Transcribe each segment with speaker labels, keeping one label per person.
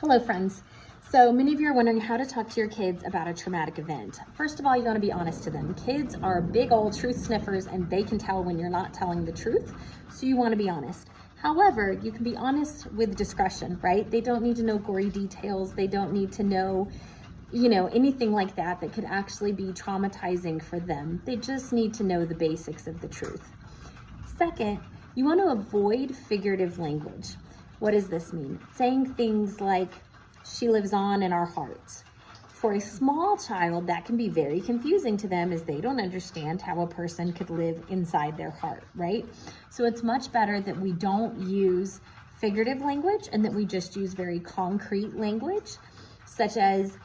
Speaker 1: Hello friends. So many of you are wondering how to talk to your kids about a traumatic event. First of all, you want to be honest to them. Kids are big old truth sniffers and they can tell when you're not telling the truth. So you want to be honest. However, you can be honest with discretion, right? They don't need to know gory details. They don't need to know, anything like that that could actually be traumatizing for them. They just need to know the basics of the truth. Second, you want to avoid figurative language. What does this mean? Saying things like, she lives on in our hearts. For a small child, that can be very confusing to them as they don't understand how a person could live inside their heart, right? So it's much better that we don't use figurative language and that we just use very concrete language, such as,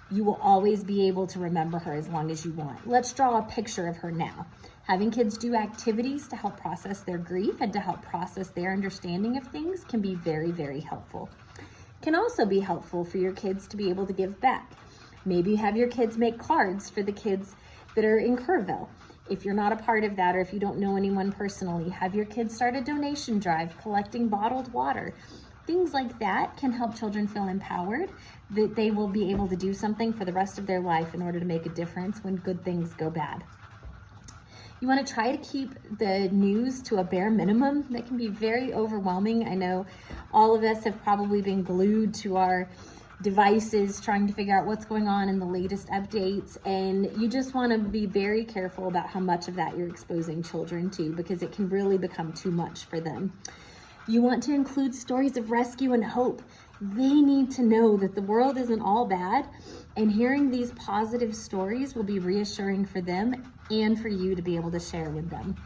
Speaker 1: you will always be able to remember her as long as you want. Let's draw a picture of her now. Having kids do activities to help process their grief and to help process their understanding of things can be very, very helpful. Can also be helpful for your kids to be able to give back. Maybe have your kids make cards for the kids that are in Kerrville. If you're not a part of that, or if you don't know anyone personally, have your kids start a donation drive collecting bottled water. Things like that can help children feel empowered, that they will be able to do something for the rest of their life in order to make a difference when good things go bad. You want to try to keep the news to a bare minimum. That can be very overwhelming. I know all of us have probably been glued to our devices trying to figure out what's going on in the latest updates, and you just want to be very careful about how much of that you're exposing children to, because it can really become too much for them. You want to include stories of rescue and hope. They need to know that the world isn't all bad, and hearing these positive stories will be reassuring for them and for you to be able to share with them.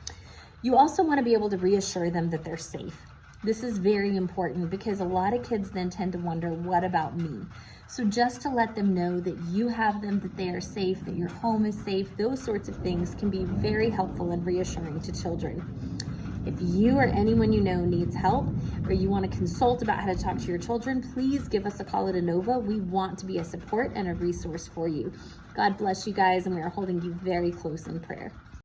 Speaker 1: You also want to be able to reassure them that they're safe. This is very important because a lot of kids then tend to wonder, what about me? So just to let them know that you have them, that they are safe, that your home is safe, those sorts of things can be very helpful and reassuring to children. If you or anyone you know needs help, or you want to consult about how to talk to your children, please give us a call at Innova. We want to be a support and a resource for you. God bless you guys, and we are holding you very close in prayer.